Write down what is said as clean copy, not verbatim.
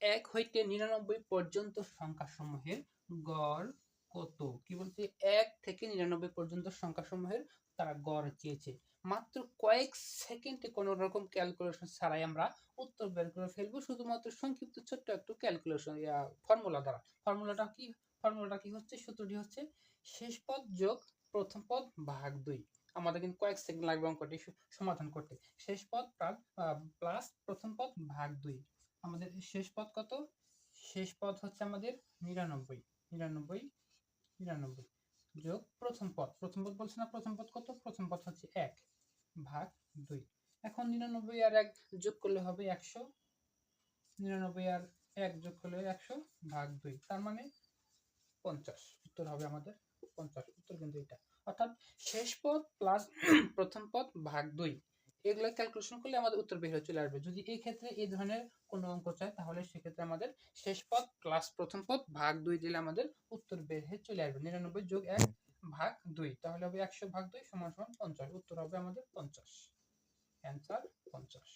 1 হইতে 99 পর্যন্ত সংখ্যাসমূহের গড় কত? কি বলছে? 1 থেকে 99 পর্যন্ত সংখ্যাসমূহের তারা গড় চেয়েছে। মাত্র কয়েক সেকেন্ডে কোনো রকম ক্যালকুলেশন ছাড়াই আমরা উত্তর বের করে ফেলবো, শুধুমাত্র সংক্ষিপ্ত ছোট্ট একটু ক্যালকুলেশন ফর্মুলা দ্বারা। ফর্মুলাটা কি হচ্ছে? সূত্রটি হচ্ছে শেষ পদ যোগ প্রথম পদ ভাগ 2। আমাদের কিন্তু কয়েক সেকেন্ড লাগবে অঙ্কটি সমাধান করতে। শেষ পদ প্লাস প্রথম পদ ভাগ 2। আমাদের শেষ পদ কত? শেষ পদ হচ্ছে আমাদের 99 যোগ প্রথম পদ বলছে না, প্রথম পদ কত? প্রথম পদ হচ্ছে 1 ভাগ 2। এখন 99 আর 1 যোগ করলে হবে 100। 99 আর 1 যোগ করলে 100 ভাগ 2, তার মানে 50। উত্তর হবে আমাদের 50। উত্তর কিন্তু এটা। অর্থাৎ শেষ পদ প্লাস প্রথম পদ ভাগ 2, এগুলো ক্যালকুলেশন করলে আমাদের উত্তর বের হয়ে চলে আসবে। যদি এই ক্ষেত্রে এই ধরনের কোনো অঙ্ক চাই, তাহলে সেক্ষেত্রে আমাদের শেষ পদ প্লাস প্রথম পদ ভাগ 2 দিলে আমাদের উত্তর বের হয়ে চলে আসবে। 99 যোগ 1 ভাগ 2, তাহলে হবে 100 ভাগ 2 সমান সমান 50। উত্তর হবে আমাদের 50। অ্যান্সার 50।